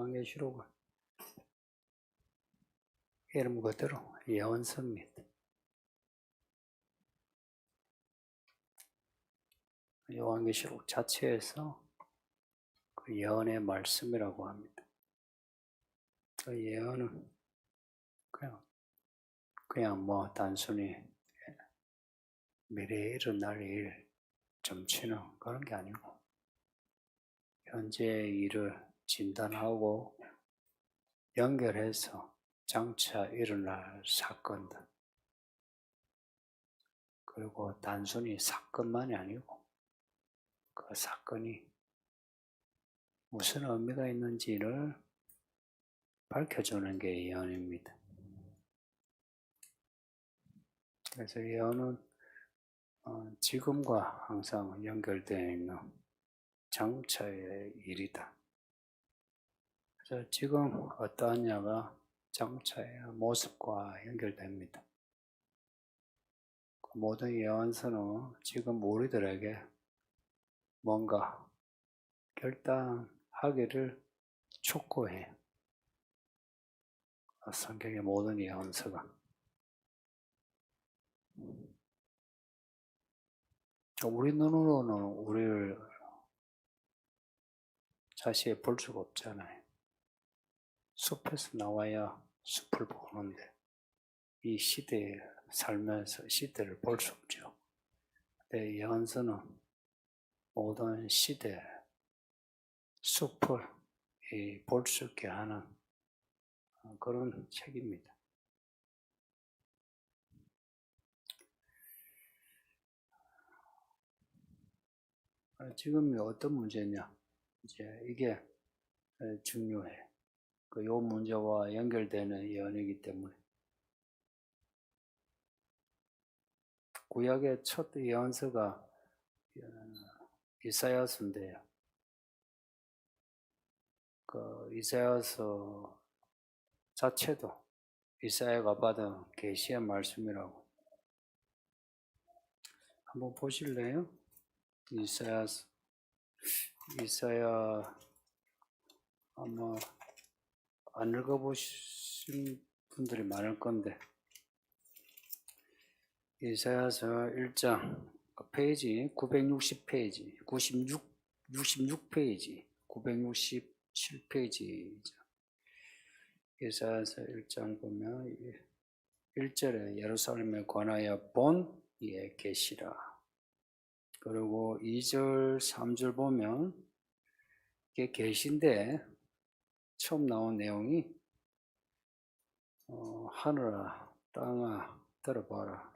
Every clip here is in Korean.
요한계시록은 이름 그대로 예언서입니다. 요한계시록 자체에서 그 예언의 말씀이라고 합니다. 그 예언은 그냥 뭐 단순히 미래에 일어날 일 점치는 그런 게 아니고 현재의 일을 진단하고 연결해서 장차 일어날 사건들, 그리고 단순히 사건만이 아니고 그 사건이 무슨 의미가 있는지를 밝혀주는 게 예언입니다. 그래서 예언은 지금과 항상 연결되어 있는 장차의 일이다. 그래서 지금 어떠하냐가 장차의 모습과 연결됩니다. 그 모든 예언서는 지금 우리들에게 뭔가 결단하기를 촉구해요. 성경의 모든 예언서가. 우리 눈으로는 우리를 자세히 볼 수가 없잖아요. 숲에서 나와야 숲을 보는데 이 시대에 살면서 시대를 볼 수 없죠. 근데 예언서는 모든 시대 숲을 볼 수 있게 하는 그런 책입니다. 지금 어떤 문제냐? 이제 이게 중요해. 요 문제와 연결되는 예언이기 때문에. 구약의 첫 예언서가 이사야서인데요. 그 이사야서 자체도 이사야가 받은 계시의 말씀이라고. 한번 보실래요? 이사야 아마 안 읽어보신 분들이 많을 건데 이사야서 1장 페이지 960페이지 66페이지 967페이지죠. 이사야서 1장 보면 1절에 예루살렘에 관하여 본 이의 계시라. 그리고 2절 3절 보면 이게 계시인데 처음 나온 내용이 하늘아 땅아 들어봐라.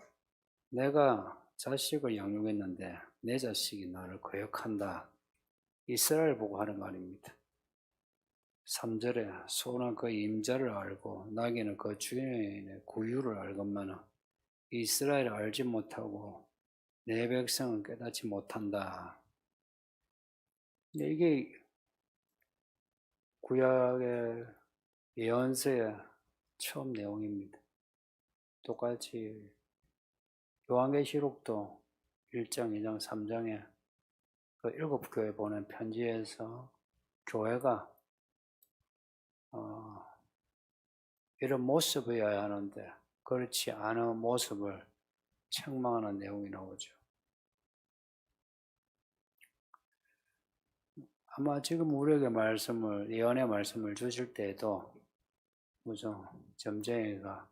내가 자식을 양육했는데 내 자식이 나를 거역한다. 이스라엘 보고 하는 말입니다. 3절에 소는 그 임자를 알고 나귀는 그 주인의 구유를 알건만은 이스라엘을 알지 못하고 내 백성은 깨닫지 못한다. 이게 구약의 예언서의 처음 내용입니다. 똑같이 요한계시록도 1장, 2장, 3장에 그 7교회 보낸 편지에서 교회가 이런 모습이어야 하는데 그렇지 않은 모습을 책망하는 내용이 나오죠. 아마 지금 우리에게 예언의 말씀을 주실 때에도 무슨 점쟁이가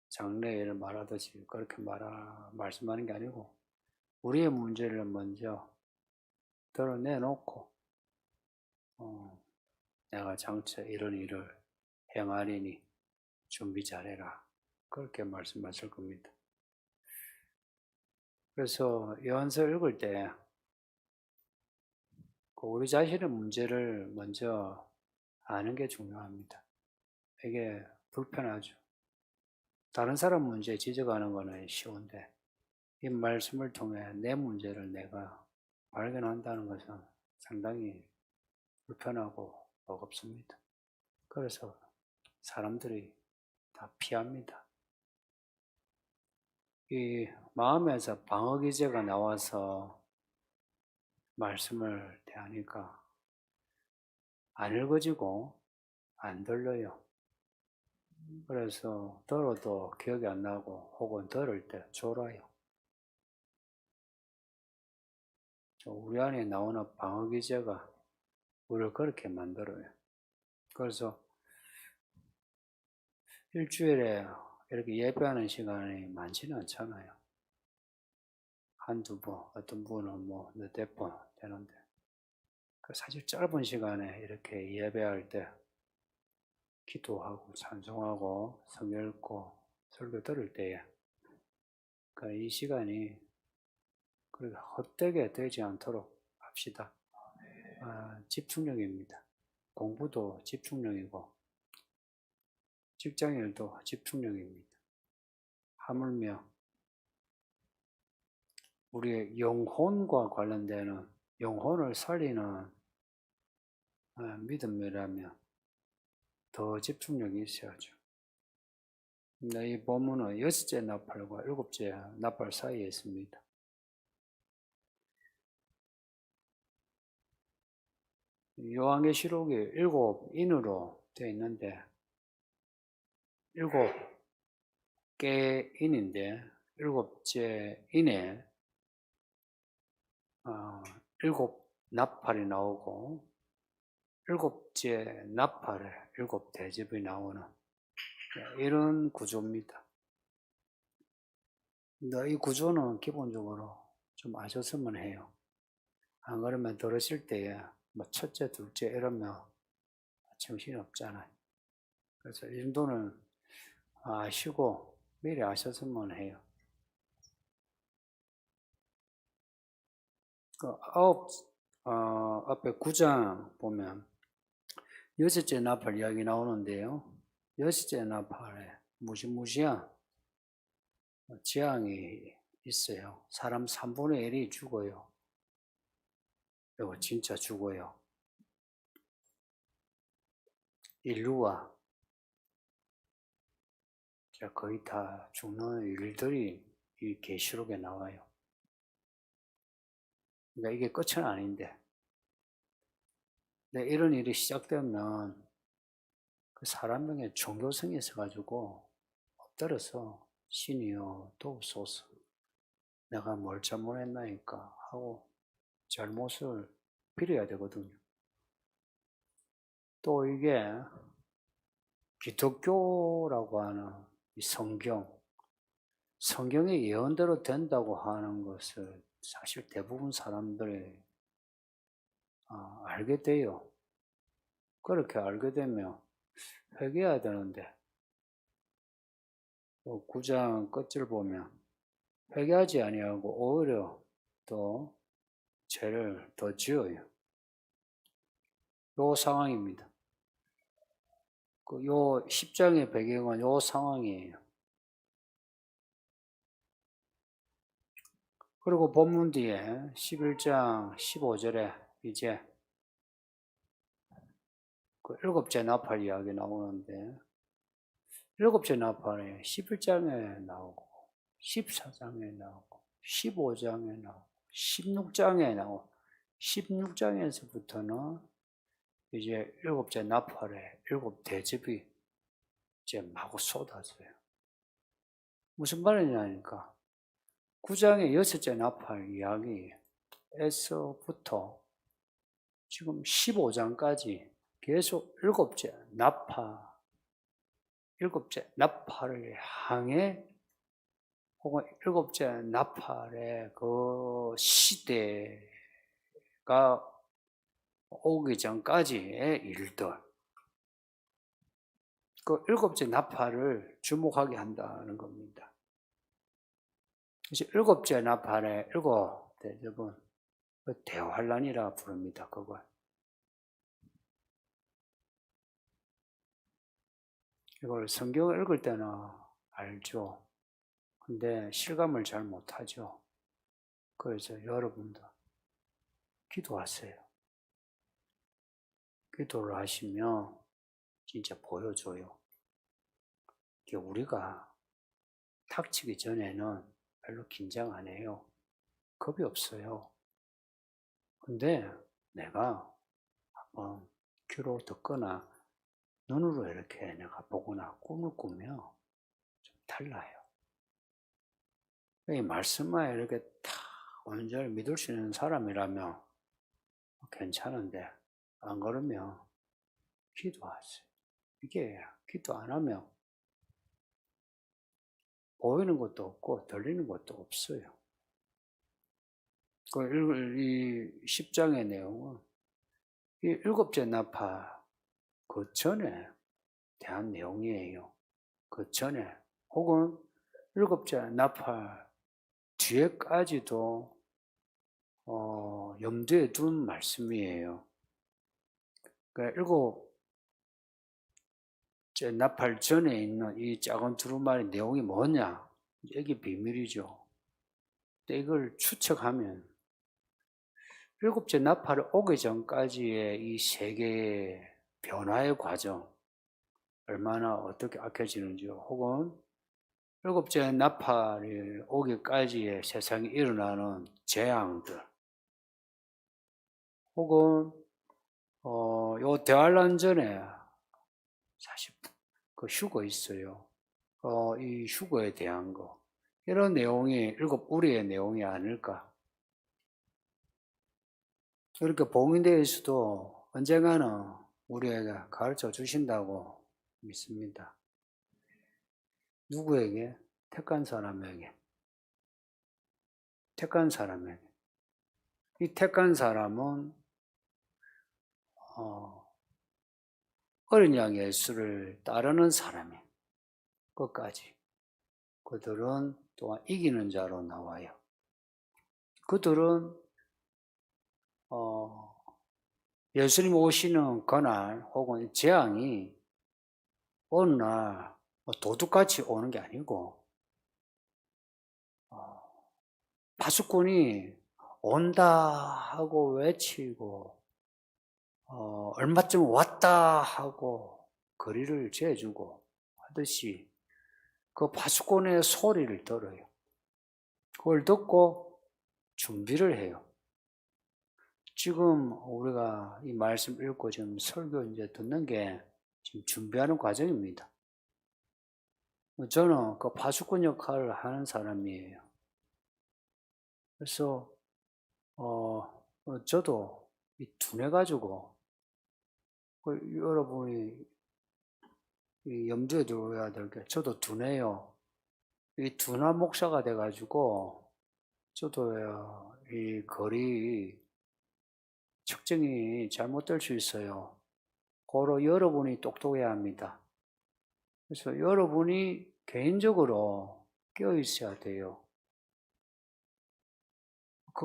장래를 말하듯이 그렇게 말씀하는 게 아니고 우리의 문제를 먼저 드러내놓고 내가 장차 이런 일을 행하리니 준비 잘해라. 그렇게 말씀하실 겁니다. 그래서 예언서 읽을 때 우리 자신의 문제를 먼저 아는 게 중요합니다. 이게 불편하죠. 다른 사람 문제 지적하는 거는 쉬운데 이 말씀을 통해 내 문제를 내가 발견한다는 것은 상당히 불편하고 버겁습니다. 그래서 사람들이 다 피합니다. 이 마음에서 방어기제가 나와서 말씀을 대하니까 안 읽어지고 안 들려요. 그래서 들어도 기억이 안 나고 혹은 들을 때 졸아요. 우리 안에 나오는 방어기제가 우리를 그렇게 만들어요. 그래서 일주일에 이렇게 예배하는 시간이 많지는 않잖아요. 한두 번, 어떤 분은 뭐 몇백 번 되는데, 사실 짧은 시간에 이렇게 예배할 때 기도하고 찬송하고 성경 읽고 설교 들을 때에 이 시간이 그렇게 헛되게 되지 않도록 합시다. 집중력입니다. 공부도 집중력이고 직장일도 집중력입니다. 하물며 우리의 영혼과 관련되는 영혼을 살리는 믿음이라면 더 집중력이 있어야죠. 이 본문은 6째 나팔과 7째 나팔 사이에 있습니다. 요한계시록이 7인으로 되어 있는데 7개의 인인데 7째 인에 7나팔이 나오고 7째 나팔에 7대접이 나오는 이런 구조입니다. 근데 이 구조는 기본적으로 좀 아셨으면 해요. 안 그러면 들으실 때에 뭐 첫째, 둘째 이러면 정신이 없잖아요. 그래서 이 정도는 아시고 미리 아셨으면 해요. 앞에 9장 보면 6째 나팔 이야기 나오는데요. 6째 나팔에 무시무시한 재앙이 있어요. 사람 3분의 1이 죽어요. 이거 진짜 죽어요. 인류가 거의 다 죽는 일들이 이 계시록에 나와요. 그러니까 이게 끝은 아닌데, 이런 일이 시작되면 그 사람 중에 종교성이 있어가지고 엎드려서 신이여 도우소서, 내가 뭘 잘못했나니까 하고 잘못을 빌어야 되거든요. 또 이게 기독교라고 하는 이 성경의 예언대로 된다고 하는 것을 사실 대부분 사람들이 알게 돼요. 그렇게 알게 되면 회개해야 되는데 9장 끝을 보면 회개하지 아니하고 오히려 또 죄를 더 지어요. 요 상황입니다. 요 10장의 배경은 요 상황이에요. 그리고 본문 뒤에 11장 15절에 이제 그 7째 나팔 이야기 나오는데 7째 나팔에 11장에 나오고 14장에 나오고 15장에 나오고 16장에 나오고 16장에서부터는 이제 7째 나팔에 7대접이 이제 마구 쏟아져요. 무슨 말이냐니까 9장의 6째 나팔 이야기에서부터 지금 15장까지 계속 7째 나팔을 향해 혹은 7째 나팔의 그 시대가 오기 전까지의 일들, 그 7째 나팔을 주목하게 한다는 겁니다. 그래서 7째 나팔의 7대접은 대환란이라 부릅니다. 그걸. 이걸 성경을 읽을 때는 알죠. 근데 실감을 잘 못하죠. 그래서 여러분도 기도하세요. 기도를 하시면 진짜 보여줘요. 우리가 닥치기 전에는 별로 긴장 안 해요. 겁이 없어요. 근데 내가 한번 귀로 듣거나 눈으로 이렇게 내가 보거나 꿈을 꾸면 좀 달라요. 이 말씀만 이렇게 다 온전히 믿을 수 있는 사람이라면 괜찮은데 안 그러면 기도하세요. 이게 기도 안 하면 보이는 것도 없고 들리는 것도 없어요. 이 10장의 내용은 이 일곱째 나팔 그 전에 대한 내용이에요. 그 전에 혹은 일곱째 나팔 뒤에까지도 염두에 둔 말씀이에요. 그러니까 일곱째 나팔 전에 있는 이 작은 두루마리 내용이 뭐냐? 이게 비밀이죠. 이걸 추측하면 일곱째 나팔이 오기 전까지의 이 세계의 변화의 과정, 얼마나 어떻게 악해지는지, 혹은 일곱째 나팔이 오기까지의 세상에 일어나는 재앙들, 혹은 요 대환란 전에 사실 그 휴거 있어요. 이 휴거에 대한 거, 이런 내용이 일곱 우리의 내용이 아닐까. 이렇게 복음대에서도 언젠가는 우리에게 가르쳐 주신다고 믿습니다. 누구에게? 택한 사람에게. 택한 사람에게. 이 택한 사람은 어린 양 예수를 따르는 사람이 끝까지. 그들은 또한 이기는 자로 나와요. 그들은 예수님 오시는 그날 혹은 재앙이 어느 날 도둑같이 오는 게 아니고 파수꾼이 온다 하고 외치고 얼마쯤 왔다 하고 거리를 재주고 하듯이 그 파수꾼의 소리를 들어요. 그걸 듣고 준비를 해요. 지금 우리가 이 말씀 읽고 지금 설교 이제 듣는 게 지금 준비하는 과정입니다. 저는 그 파수꾼 역할을 하는 사람이에요. 그래서 저도 이 둔해가지고 여러분이 이 염두에 두어야 될 게, 저도 둔해요. 이 둔한 목사가 돼가지고 저도 이 거리 측정이 잘못될 수 있어요. 고로 여러분이 똑똑해야 합니다. 그래서 여러분이 개인적으로 깨어 있어야 돼요.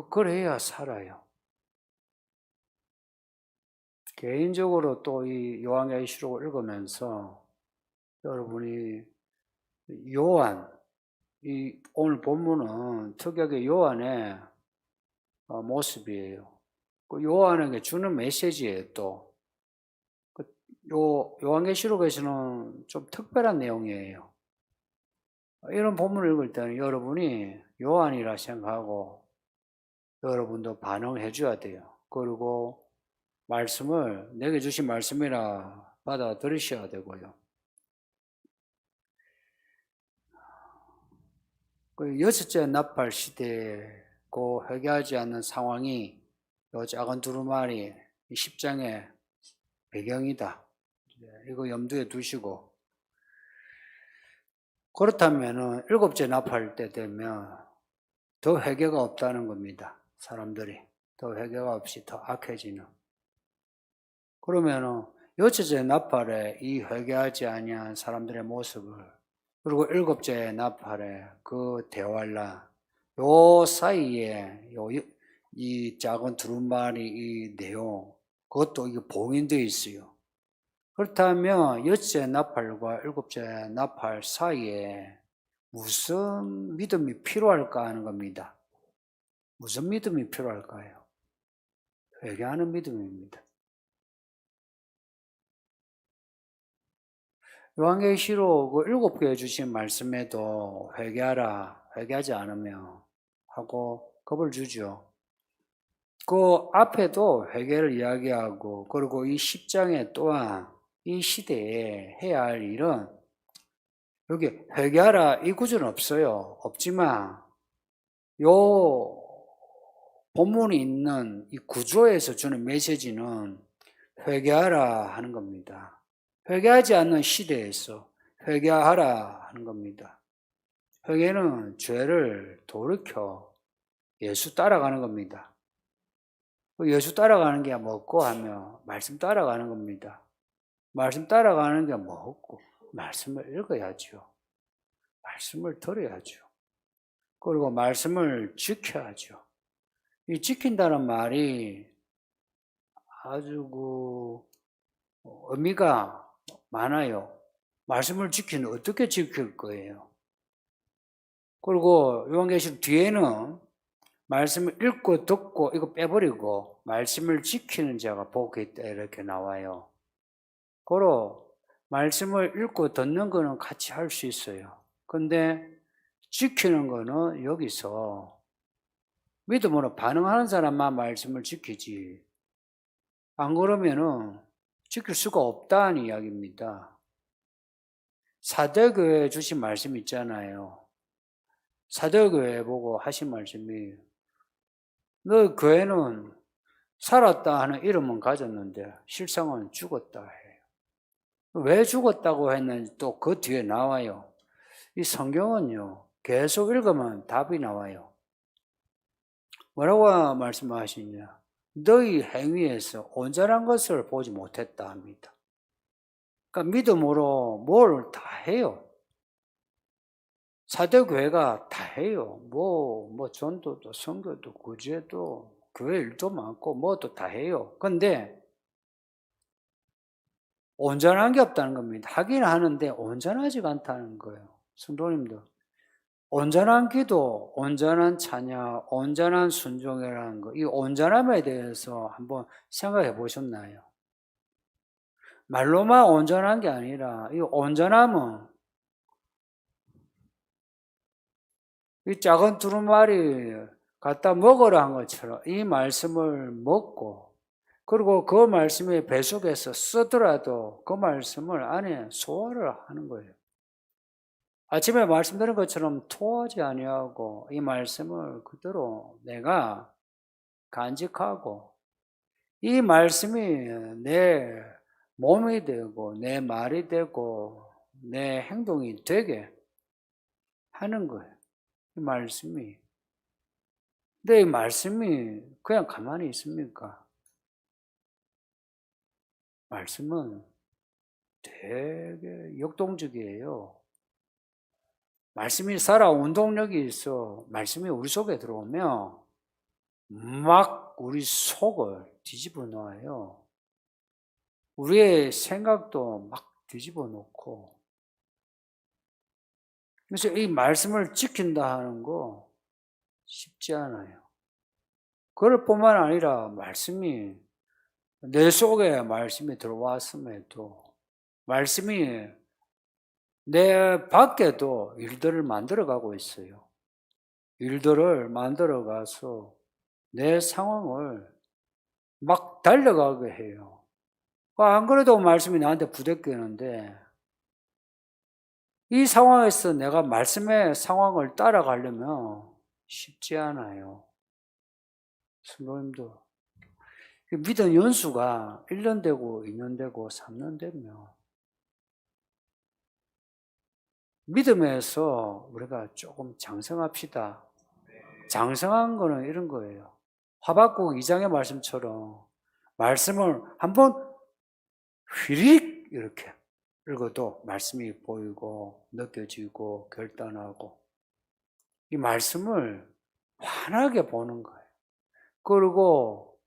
그래야 살아요. 개인적으로 또 이 요한계시록을 읽으면서 여러분이 요한, 오늘 본문은 특이하게 요한의 모습이에요. 그 요한에게 주는 메시지예요, 또. 요한계시록에서는 좀 특별한 내용이에요. 이런 본문을 읽을 때는 여러분이 요한이라 생각하고 여러분도 반응해 줘야 돼요. 그리고 말씀을 내게 주신 말씀이라 받아들이셔야 되고요. 그 여섯째 나팔 시대에 그 회개하지 않는 상황이 요 작은 두루마리 10장의 배경이다. 이거 염두에 두시고, 그렇다면은 일곱째 나팔 때 되면 더 회개가 없다는 겁니다. 사람들이 더 회개가 없이 더 악해지는. 그러면은 여섯째 나팔에 이 회개하지 아니한 사람들의 모습을, 그리고 일곱째 나팔에 그 대환란, 요 사이에 이 작은 두루마리 이 내용, 그것도 이게 봉인되어 있어요. 그렇다면 여섯째 나팔과 일곱째 나팔 사이에 무슨 믿음이 필요할까 하는 겁니다. 무슨 믿음이 필요할까요? 회개하는 믿음입니다. 요한계시록 그 7개 주신 말씀에도 회개하라, 회개하지 않으면 하고 겁을 주죠. 그 앞에도 회개를 이야기하고, 그리고 이 10장에 또한 이 시대에 해야 할 일은, 여기 회개하라 이 구절은 없어요. 없지만 요 본문이 있는 이 구조에서 주는 메시지는 회개하라 하는 겁니다. 회개하지 않는 시대에서 회개하라 하는 겁니다. 회개는 죄를 돌이켜 예수 따라가는 겁니다. 예수 따라가는 게 뭐고 하면 말씀 따라가는 겁니다. 말씀 따라가는 게 뭐고? 말씀을 읽어야죠. 말씀을 들어야죠. 그리고 말씀을 지켜야죠. 이 지킨다는 말이 아주 의미가 많아요. 말씀을 지키는 어떻게 지킬 거예요? 그리고 요한계시록 뒤에는 말씀을 읽고 듣고 이거 빼버리고 말씀을 지키는 자가 복이 있다 이렇게 나와요. 고로 말씀을 읽고 듣는 거는 같이 할 수 있어요. 근데 지키는 거는 여기서 믿음으로 반응하는 사람만 말씀을 지키지, 안 그러면은 지킬 수가 없다는 이야기입니다. 사도교회에 주신 말씀 있잖아요. 사도교회 보고 하신 말씀이, 너 교회는 살았다 하는 이름은 가졌는데 실상은 죽었다 해요. 왜 죽었다고 했는지 또 그 뒤에 나와요. 이 성경은요, 계속 읽으면 답이 나와요. 뭐라고 말씀하시냐? 너희 행위에서 온전한 것을 보지 못했다 합니다. 그러니까 믿음으로 뭘 다 해요. 사도교회가 다 해요. 뭐 전도도, 선교도, 구제도, 교회 일도 많고 뭐도 다 해요. 근데 온전한 게 없다는 겁니다. 하긴 하는데 온전하지가 않다는 거예요. 성도님들, 온전한 기도, 온전한 찬양, 온전한 순종이라는 거, 이 온전함에 대해서 한번 생각해 보셨나요? 말로만 온전한 게 아니라 이 온전함은 이 작은 두루마리 갖다 먹으라 한 것처럼 이 말씀을 먹고, 그리고 그 말씀이 배 속에서 쓰더라도 그 말씀을 안에 소화를 하는 거예요. 아침에 말씀드린 것처럼 토하지 아니하고 이 말씀을 그대로 내가 간직하고, 이 말씀이 내 몸이 되고 내 말이 되고 내 행동이 되게 하는 거예요. 이 말씀이. 근데 이 말씀이 그냥 가만히 있습니까? 말씀은 되게 역동적이에요. 말씀이 살아 운동력이 있어. 말씀이 우리 속에 들어오면 막 우리 속을 뒤집어 놓아요. 우리의 생각도 막 뒤집어 놓고. 그래서 이 말씀을 지킨다 하는 거 쉽지 않아요. 그럴 뿐만 아니라 말씀이 내 속에 말씀이 들어왔음에도 말씀이 내 밖에도 일들을 만들어가고 있어요. 일들을 만들어가서 내 상황을 막 달려가게 해요. 안 그래도 말씀이 나한테 부대끼는데 이 상황에서 내가 말씀의 상황을 따라가려면 쉽지 않아요. 성도님들, 믿음 연수가 1년 되고 2년 되고 3년 되면 믿음에서 우리가 조금 장성합시다. 장성한 거는 이런 거예요. 하박국 2장의 말씀처럼 말씀을 한번 휘릭 이렇게 읽어도 말씀이 보이고 느껴지고 결단하고, 이 말씀을 환하게 보는 거예요. 그리고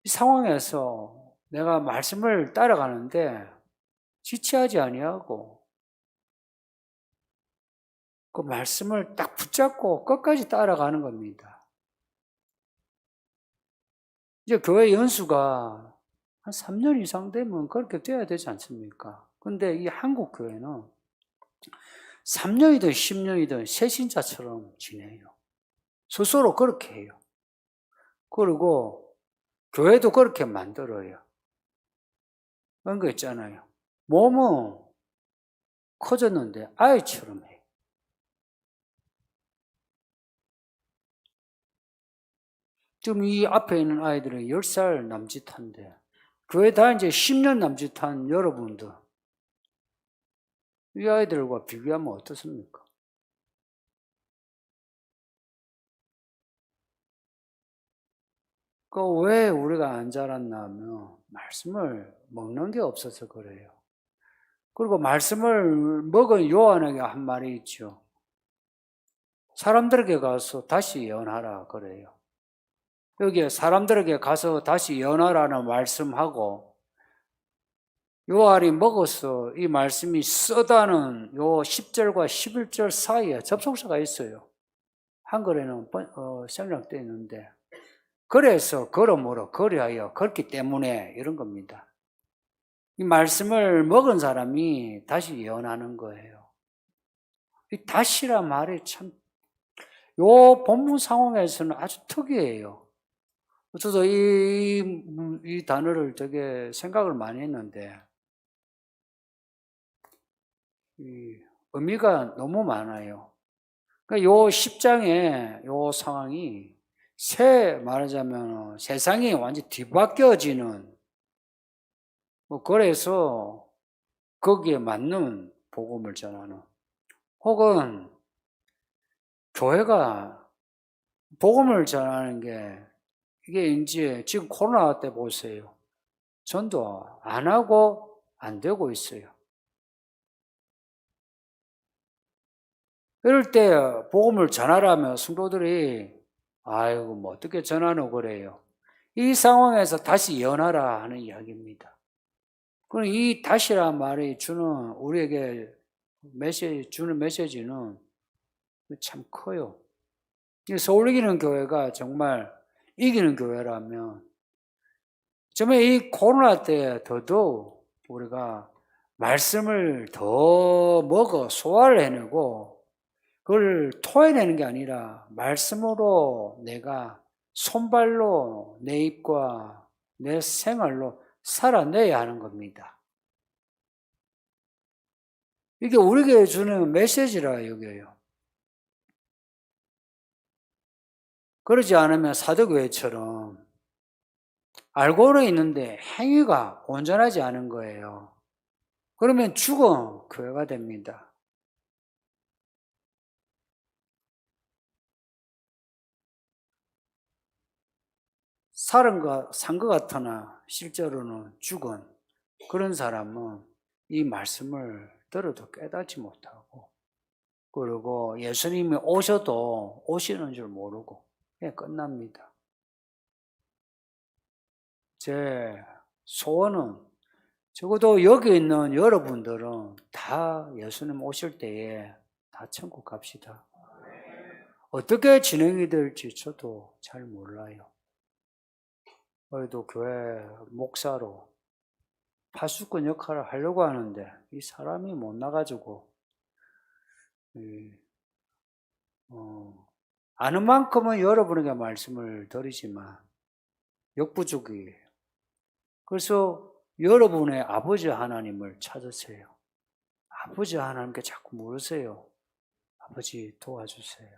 이 상황에서 내가 말씀을 따라가는데 지체하지 아니하고 그 말씀을 딱 붙잡고 끝까지 따라가는 겁니다. 이제 교회 연수가 한 3년 이상 되면 그렇게 돼야 되지 않습니까? 근데 이 한국 교회는 3년이든 10년이든 새신자처럼 지내요. 스스로 그렇게 해요. 그리고 교회도 그렇게 만들어요. 그런 거 있잖아요. 몸은 커졌는데 아이처럼 해요. 지금 이 앞에 있는 아이들은 10살 남짓한데 교회 다닌 지 10년 남짓한 여러분들, 이 아이들과 비교하면 어떻습니까? 왜 우리가 안 자랐나 하면 말씀을 먹는 게 없어서 그래요. 그리고 말씀을 먹은 요한에게 한 말이 있죠. 사람들에게 가서 다시 예언하라 그래요. 여기에 사람들에게 가서 다시 예언하라는 말씀하고 요한이 먹어서 이 말씀이 쓰다는 요 10절과 11절 사이에 접속사가 있어요. 한글에는 생략되어 있는데, 그래서 그러므로 그리하여 그렇기 때문에 이런 겁니다. 이 말씀을 먹은 사람이 다시 예언하는 거예요. 이 다시란 말이 참, 요 본문 상황에서는 아주 특이해요. 저도 이 단어를 되게 생각을 많이 했는데, 이 의미가 너무 많아요. 그러니까 요 10장의 요 상황이 말하자면 세상이 완전히 뒤바뀌어지는, 그래서 거기에 맞는 복음을 전하는, 혹은 교회가 복음을 전하는 게 이게 이제 지금 코로나 때 보세요. 전도 안 하고 안 되고 있어요. 이럴 때 복음을 전하라면 성도들이 아이고 뭐 어떻게 전하노 그래요. 이 상황에서 다시 예언하라 하는 이야기입니다. 그럼 이 다시란 말이 우리에게 주는 메시지는 참 커요. 서울 이기는 교회가 정말 이기는 교회라면 정말 이 코로나 때 더더욱 우리가 말씀을 더 먹어 소화를 해내고 그걸 토해내는 게 아니라 말씀으로 내가 손발로 내 입과 내 생활로 살아내야 하는 겁니다. 이게 우리에게 주는 메시지라 여겨요. 그러지 않으면 사도교회처럼 알고는 있는데 행위가 온전하지 않은 거예요. 그러면 죽은 교회가 됩니다. 산 것 같으나 실제로는 죽은 그런 사람은 이 말씀을 들어도 깨닫지 못하고, 그리고 예수님이 오셔도 오시는 줄 모르고 그냥 끝납니다. 제 소원은 적어도 여기 있는 여러분들은 다 예수님 오실 때에 다 천국 갑시다. 어떻게 진행이 될지 저도 잘 몰라요. 그래도 교회 목사로 파수꾼 역할을 하려고 하는데 이 사람이 못 나가지고 아는 만큼은 여러분에게 말씀을 드리지만 역부족이에요. 그래서 여러분의 아버지 하나님을 찾으세요. 아버지 하나님께 자꾸 물으세요. 아버지 도와주세요.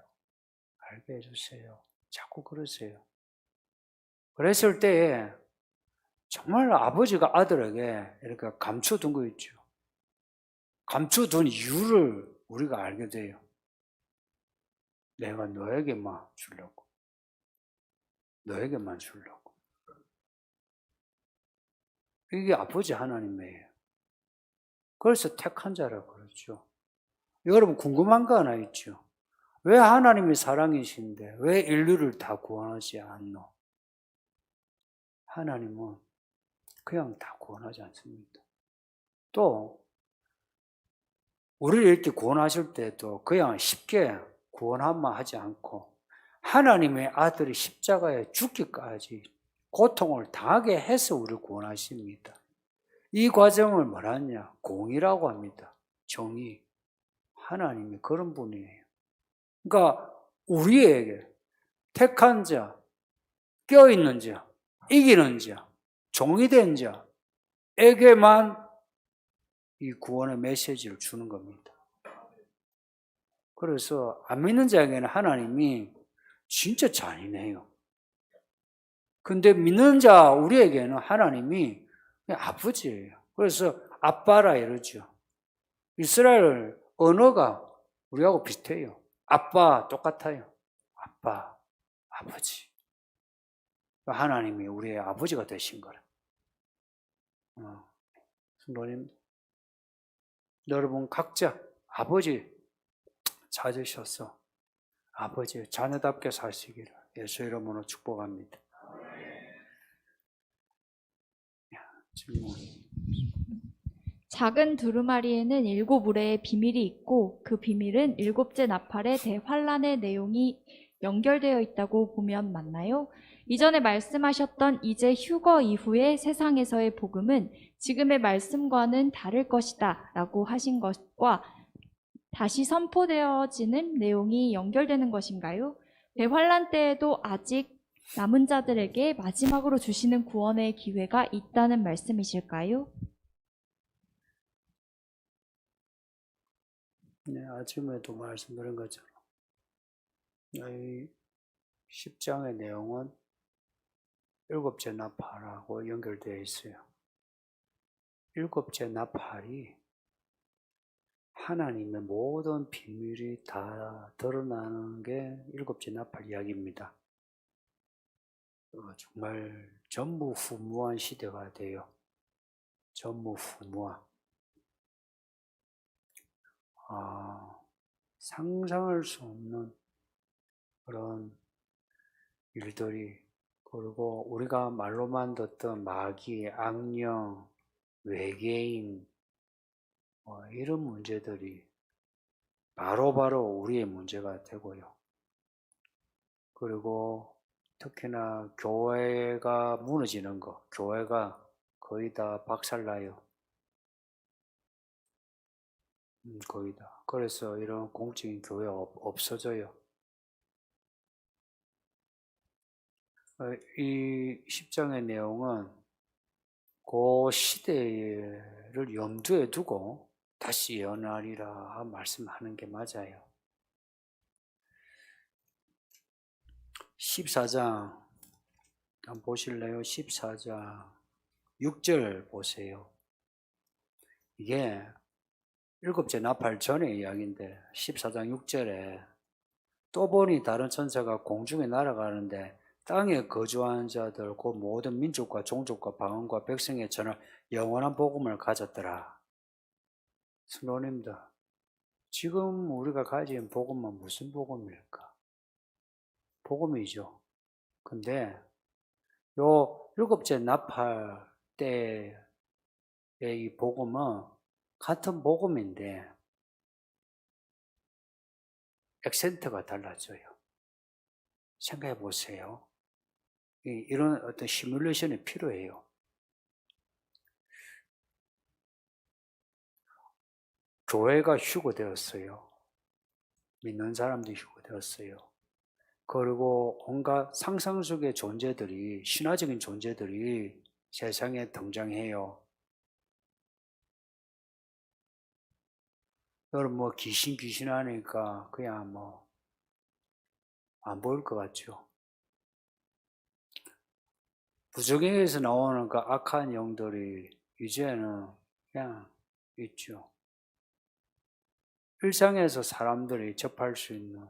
알게 해주세요. 자꾸 그러세요. 그랬을 때에 정말 아버지가 아들에게 이렇게 감춰둔 거 있죠. 감춰둔 이유를 우리가 알게 돼요. 내가 너에게만 주려고. 너에게만 주려고. 이게 아버지 하나님이에요. 그래서 택한 자라 그러죠. 여러분 궁금한 거 하나 있죠. 왜 하나님이 사랑이신데 왜 인류를 다 구원하지 않노? 하나님은 그냥 다 구원하지 않습니다. 또 우리를 이렇게 구원하실 때도 그냥 쉽게 구원함만 하지 않고 하나님의 아들이 십자가에 죽기까지 고통을 당하게 해서 우리를 구원하십니다. 이 과정을 뭐라냐? 공의라고 합니다. 정의. 하나님이 그런 분이에요. 그러니까 우리에게 택한 자, 껴있는 자, 이기는 자, 종이 된 자에게만 이 구원의 메시지를 주는 겁니다. 그래서 안 믿는 자에게는 하나님이 진짜 잔인해요. 근데 믿는 자 우리에게는 하나님이 그냥 아버지예요. 그래서 아빠라 이러죠. 이스라엘 언어가 우리하고 비슷해요. 아빠 똑같아요. 아빠, 아버지. 하나님이 우리의 아버지가 되신 거라. 성도님, 여러분 각자 아버지 찾으셔서 아버지 자녀답게 사시기를 예수 이름으로 축복합니다. 질문. 작은 두루마리에는 7우레의 비밀이 있고 그 비밀은 7째 나팔의 대환란의 내용이 연결되어 있다고 보면 맞나요? 이전에 말씀하셨던 이제 휴거 이후의 세상에서의 복음은 지금의 말씀과는 다를 것이다 라고 하신 것과 다시 선포되어지는 내용이 연결되는 것인가요? 대환란 때에도 아직 남은 자들에게 마지막으로 주시는 구원의 기회가 있다는 말씀이실까요? 네, 아침에도 말씀드린 것처럼 이 10장의 내용은 7째 나팔하고 연결되어 있어요. 7째 나팔이 하나님의 모든 비밀이 다 드러나는 게 7째 나팔 이야기입니다. 정말 전무후무한 시대가 돼요. 전무후무한. 상상할 수 없는 그런 일들이, 그리고 우리가 말로만 듣던 마귀, 악령, 외계인 이런 문제들이 바로바로 우리의 문제가 되고요. 그리고 특히나 교회가 무너지는 거, 교회가 거의 다 박살나요. 거의 다. 그래서 이런 공적인 교회가 없어져요. 이 10장의 내용은 그 시대를 염두에 두고 다시 예언하리라 말씀하는 게 맞아요. 14장 한번 보실래요? 14장 6절 보세요. 이게 7째 나팔 전의 이야기인데 14장 6절에 또 보니 다른 천사가 공중에 날아가는데 땅에 거주하는 자들 곧 모든 민족과 종족과 방언과 백성에 전할 영원한 복음을 가졌더라. 성도님들, 지금 우리가 가진 복음은 무슨 복음일까? 복음이죠. 근데 요 7째 나팔 때의 이 복음은 같은 복음인데 액센트가 달라져요. 생각해 보세요. 이런 어떤 시뮬레이션이 필요해요. 교회가 휴거되었어요. 믿는 사람도 휴거되었어요. 그리고 온갖 상상 속의 존재들이, 신화적인 존재들이 세상에 등장해요. 여러분 뭐 귀신 하니까 그냥 뭐 안 보일 것 같죠. 부정행에서 나오는 그 악한 영들이 이제는 그냥 있죠. 일상에서 사람들이 접할 수 있는,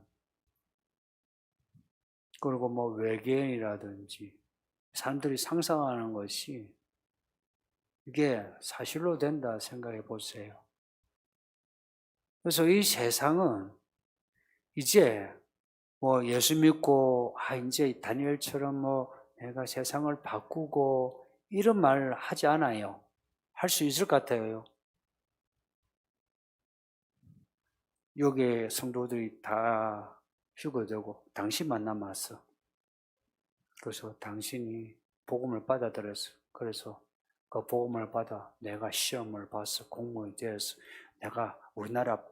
그리고 뭐 외계인이라든지 사람들이 상상하는 것이 이게 사실로 된다 생각해 보세요. 그래서 이 세상은 이제 뭐 예수 믿고 이제 다니엘처럼 뭐 내가 세상을 바꾸고 이런 말 하지 않아요. 할 수 있을 것 같아요. 여기 성도들이 다 휴거되고 당신만 남았어. 그래서 당신이 복음을 받아들였어. 그래서 그 복음을 받아 내가 시험을 봐서 공무원이 되어서 내가 우리나라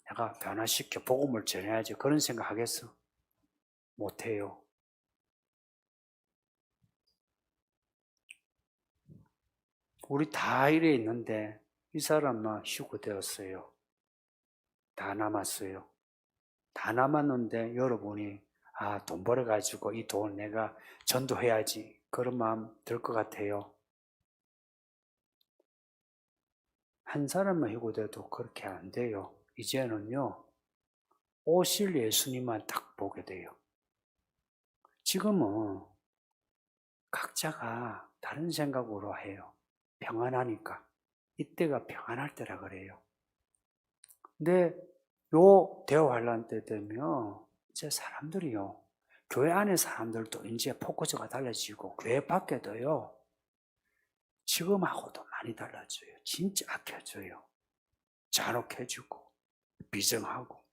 내가 변화시켜 복음을 전해야지, 그런 생각 하겠어? 못해요. 우리 다 이래 있는데 이 사람만 휴거되었어요. 다 남았어요. 다 남았는데 여러분이 돈 벌어가지고 이 돈 내가 전도해야지 그런 마음 들 것 같아요. 한 사람만 휴거돼도 그렇게 안 돼요. 이제는요. 오실 예수님만 딱 보게 돼요. 지금은 각자가 다른 생각으로 해요. 평안하니까. 이때가 평안할 때라 그래요. 근데 요 대환란 때 되면 이제 사람들이요. 교회 안에 사람들도 이제 포커스가 달라지고 교회 밖에도요. 지금하고도 많이 달라져요. 진짜 악해져요. 잔혹해지고 비정하고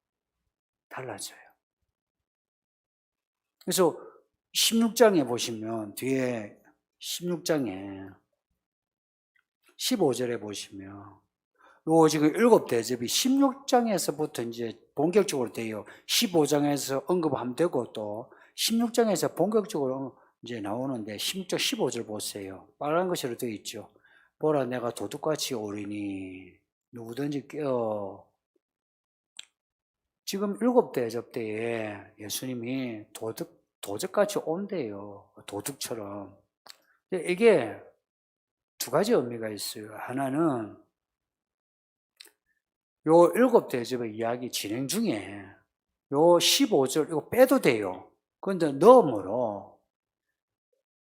달라져요. 그래서 16장에 보시면 뒤에 16장에 15절에 보시면 요 지금 7대접이 16장에서부터 이제 본격적으로 돼요. 15장에서 언급하면 되고 또 16장에서 본격적으로 이제 나오는데 16장 15절 보세요. 빨간 것으로 되어 있죠. 보라 내가 도둑같이 오리니 누구든지 깨어. 지금 7대접 때에 예수님이 도적같이 온대요. 도둑처럼. 근데 이게 두 가지 의미가 있어요. 하나는 요 7대접의 이야기 진행 중에 요 15절 이거 빼도 돼요. 그런데 넣음으로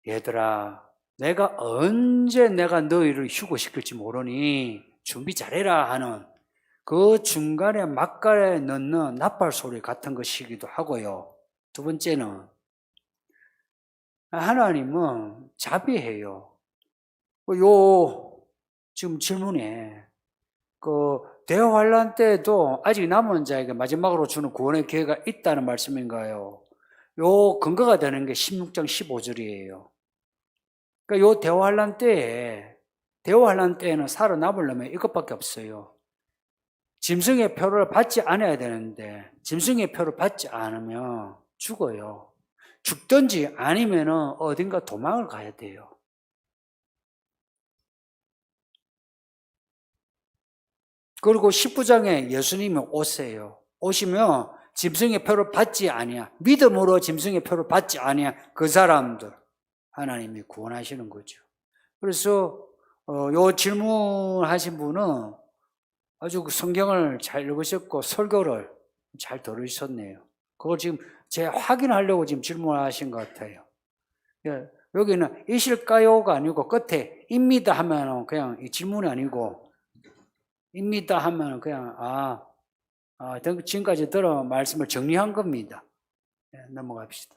얘들아 내가 언제 내가 너희를 휴거시킬지 모르니 준비 잘해라 하는 그 중간에 막간에 넣는 나팔 소리 같은 것이기도 하고요. 두 번째는 하나님은 자비해요. 요 지금 질문에 그 대환란 때에도 아직 남은 자에게 마지막으로 주는 구원의 기회가 있다는 말씀인가요? 요 근거가 되는 게 16장 15절이에요. 그러니까 요 대환란 때에는 살아남으려면 이것밖에 없어요. 짐승의 표를 받지 않아야 되는데 짐승의 표를 받지 않으면 죽어요. 죽든지 아니면은 어딘가 도망을 가야 돼요. 그리고 19장에 예수님이 오세요. 오시면 짐승의 표를 받지 아니야. 믿음으로 짐승의 표를 받지 아니야. 그 사람들 하나님이 구원하시는 거죠. 그래서 요 질문하신 분은 아주 성경을 잘 읽으셨고 설교를 잘 들으셨네요. 그걸 지금 제가 확인하려고 지금 질문하신 것 같아요. 여기는 이실까요가 아니고 끝에 입니다 하면 그냥 질문이 아니고 입니다 하면 그냥 지금까지 들어 말씀을 정리한 겁니다. 넘어갑시다.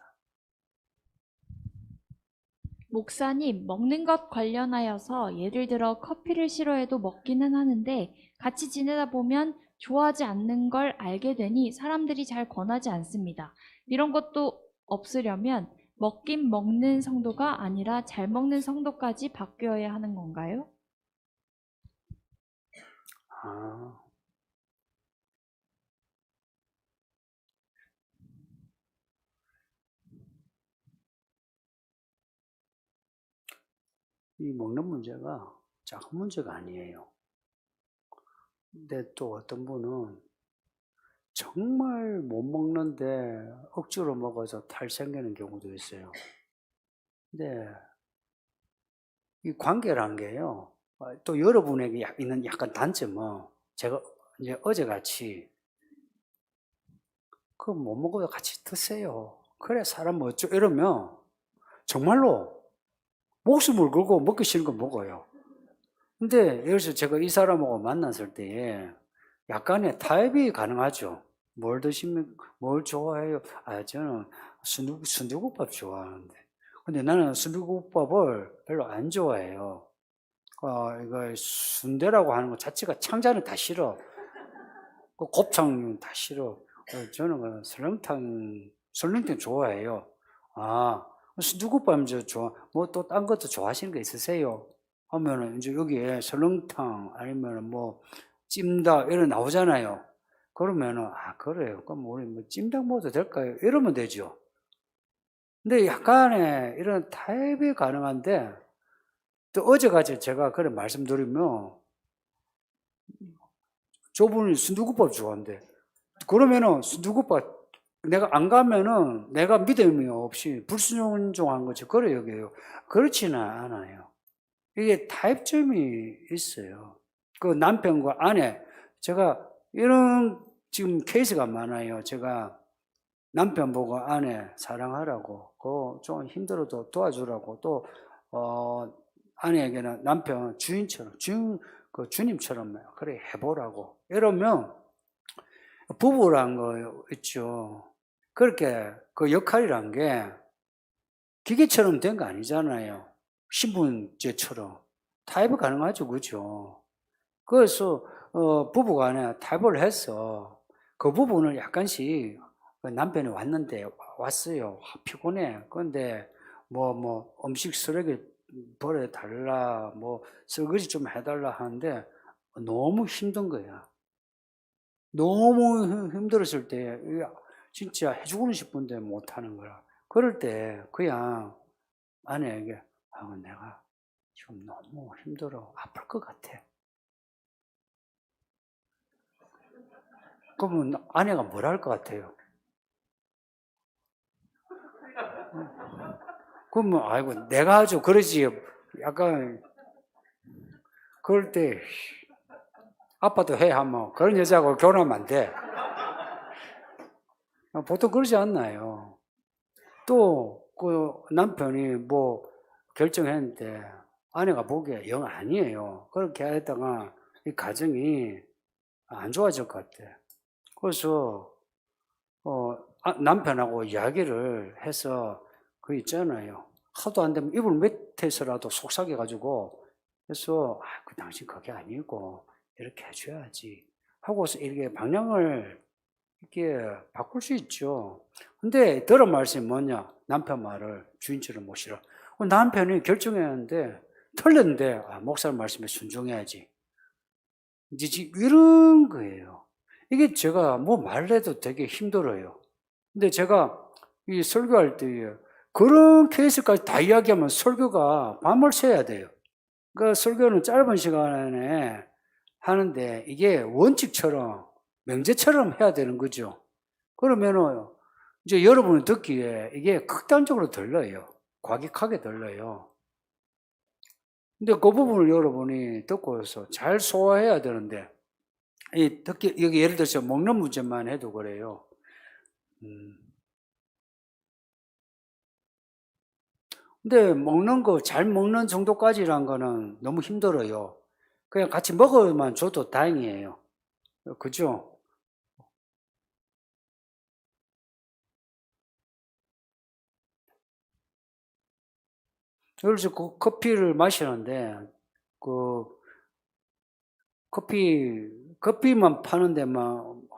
목사님, 먹는 것 관련하여서 예를 들어 커피를 싫어해도 먹기는 하는데 같이 지내다 보면 좋아하지 않는 걸 알게 되니 사람들이 잘 권하지 않습니다. 이런 것도 없으려면 먹긴 먹는 성도가 아니라 잘 먹는 성도까지 바뀌어야 하는 건가요? 이 먹는 문제가 작은 문제가 아니에요. 근데 또 어떤 분은 정말 못 먹는데 억지로 먹어서 탈 생기는 경우도 있어요. 근데 이 관계란 게요. 또 여러분에게 있는 약간 단점은 제가 이제 어제같이 그거 못 먹어도 같이 드세요. 그래 사람 어쩌 이러면 정말로 목숨을 걸고 먹기 싫은 거 먹어요. 근데 예를 들어서 제가 이 사람하고 만났을 때에 약간의 타협이 가능하죠. 뭘 드시면 뭘 좋아해요? 저는 순두국밥 좋아하는데. 근데 나는 순두국밥을 별로 안 좋아해요. 이거 순대라고 하는 것 자체가 창자는 다 싫어. 그 곱창은 다 싫어. 저는 그 설렁탕 좋아해요. 순두국밥 이제 뭐 또 딴 것도 좋아하시는 거 있으세요? 하면은 이제 여기에 설렁탕 아니면 뭐 찜닭 이런 나오잖아요. 그러면은 그래요. 그럼 우리 뭐 찜닭 먹어도 될까요? 이러면 되죠. 근데 약간의 이런 타협이 가능한데 또 어제같이 제가 그래 말씀드리면 저분이 순두국밥 좋아한대. 그러면은 순두국밥 내가 안 가면은 내가 믿음이 없이 불순종한 거지 그래 여겨요. 그렇지는 않아요. 이게 타협점이 있어요. 그 남편과 아내, 제가 이런 지금 케이스가 많아요. 제가 남편 보고 아내 사랑하라고, 좀 힘들어도 도와주라고, 또, 아내에게는 남편 주인처럼, 주님처럼, 그래, 해보라고. 이러면, 부부란 거 있죠. 그렇게 그 역할이란 게 기계처럼 된 거 아니잖아요. 신분제처럼. 타협이 가능하죠. 그죠? 그래서, 부부 간에 타협을 해서 그 부분을 약간씩 남편이 왔어요. 피곤해. 그런데 음식 쓰레기 버려달라, 설거지 좀 해달라 하는데 너무 힘든 거야. 너무 힘들었을 때 진짜 해주고는 싶은데 못하는 거야. 그럴 때 그냥 아내에게 내가 지금 너무 힘들어. 아플 것 같아. 그러면 아내가 뭘 할 것 같아요? 그러면 아이고 내가 하죠. 그러지. 약간 그럴 때 아빠도 해 하면 그런 여자하고 결혼하면 안 돼. 보통 그러지 않나요? 또 그 남편이 결정했는데 아내가 보기에 영 아니에요. 그렇게 했다가 이 가정이 안 좋아질 것 같아. 그래서 남편하고 이야기를 해서 그 있잖아요. 하도 안 되면 이불 밑에서라도 속삭여가지고 그래서 그 당신 그게 아니고 이렇게 해줘야지 하고서 이렇게 방향을 이렇게 바꿀 수 있죠. 근데 들은 말씀이 뭐냐? 남편 말을 주인처럼 모시라. 남편이 결정했는데 틀렸는데 목사님 말씀에 순종해야지. 이제 이런 거예요. 이게 제가 말을 해도 되게 힘들어요. 근데 제가 이 설교할 때 그런 케이스까지 다 이야기하면 설교가 밤을 새야 돼요. 그러니까 설교는 짧은 시간에 하는데 이게 원칙처럼 명제처럼 해야 되는 거죠. 그러면은 이제 여러분이 듣기에 이게 극단적으로 들려요. 과격하게 들려요. 근데 그 부분을 여러분이 듣고서 잘 소화해야 되는데 특히 여기 예를 들어서 먹는 문제만 해도 그래요. 근데 먹는 거 잘 먹는 정도까지란 거는 너무 힘들어요. 그냥 같이 먹어만 줘도 다행이에요. 그죠? 그래서 그 커피를 마시는데 그 커피만 파는 데만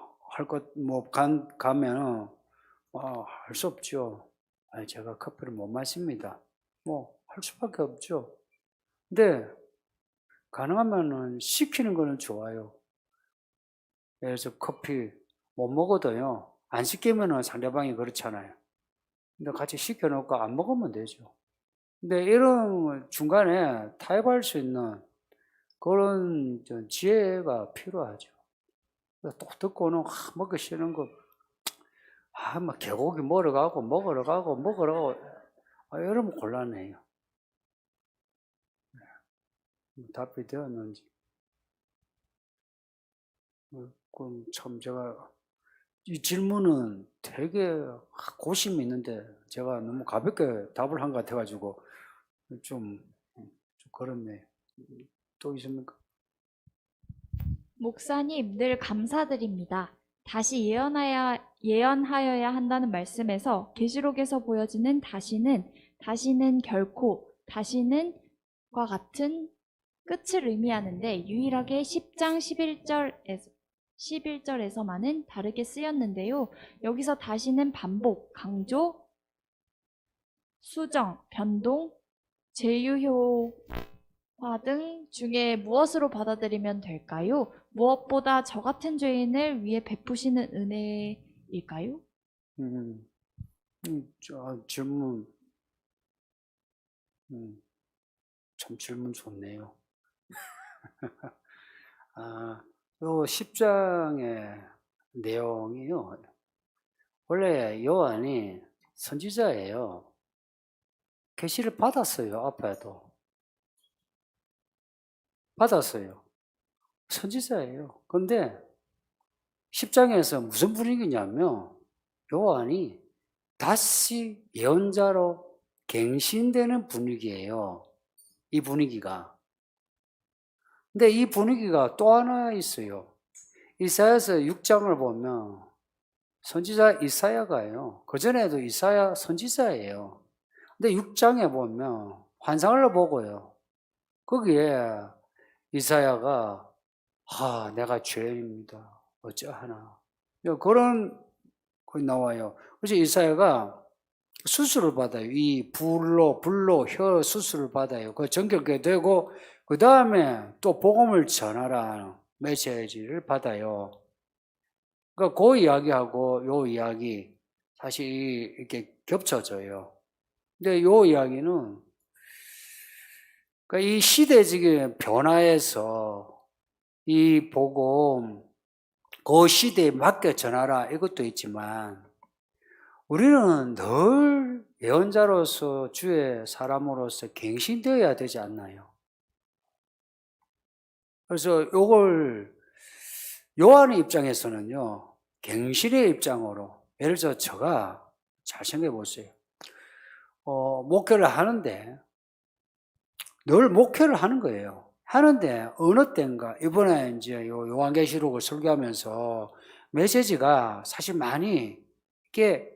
가면 할 수 없죠. 제가 커피를 못 마십니다. 할 수밖에 없죠. 근데 가능하면은 시키는 거는 좋아요. 그래서 커피 못 먹어도요. 안 시키면은 상대방이 그렇잖아요. 근데 같이 시켜놓고 안 먹으면 되죠. 근데 이런 중간에 타협할 수 있는 그런 지혜가 필요하죠. 또 듣고는 먹기 싫은 거, 막 개고기 먹으러 가고, 이러면 곤란해요. 답이 되었는지. 그럼 참 제가 이 질문은 되게 고심이 있는데 제가 너무 가볍게 답을 한 것 같아가지고 좀 그렇네. 또 있습니까? 목사님, 늘 감사드립니다. 다시 예언하여야 한다는 말씀에서 계시록에서 보여지는 다시는 결코, 다시는과 같은 끝을 의미하는데 유일하게 10장 11절에서만은 다르게 쓰였는데요. 여기서 다시는 반복, 강조, 수정, 변동, 제유효화 등 중에 무엇으로 받아들이면 될까요? 무엇보다 저 같은 죄인을 위해 베푸시는 은혜일까요? 질문 참 질문 좋네요. 요 10장의 내용이요. 원래 요한이 선지자예요. 계시를 받았어요. 앞에도. 받았어요. 선지자예요. 근데 10장에서 무슨 분위기냐면 요한이 다시 예언자로 갱신되는 분위기예요. 이 분위기가. 근데 이 분위기가 또 하나 있어요. 이사야서 6장을 보면 선지자 이사야가요. 그전에도 이사야 선지자예요. 근데 6장에 보면 환상을 보고요. 거기에 이사야가 내가 죄인입니다. 어쩌하나. 그런 거 나와요. 그래서 이사야가 수술을 받아요. 이 불로 혀 수술을 받아요. 그 정결게 되고 그 다음에 또 복음을 전하라는 메시지를 받아요. 그러니까 그 이야기하고 요 이야기 사실 이렇게 겹쳐져요. 근데 요 이야기는 그러니까 이 시대적인 변화에서 이 복음 그 시대에 맞게 전하라 이것도 있지만 우리는 늘 예언자로서 주의 사람으로서 갱신되어야 되지 않나요? 그래서 요걸 요한의 입장에서는요, 갱신의 입장으로 예를 들어 제가 잘 생각해 보세요. 목회를 하는데 늘 목회를 하는 거예요. 하는데 어느 때인가 이번에 이제 요한계시록을 설교하면서 메시지가 사실 많이 이렇게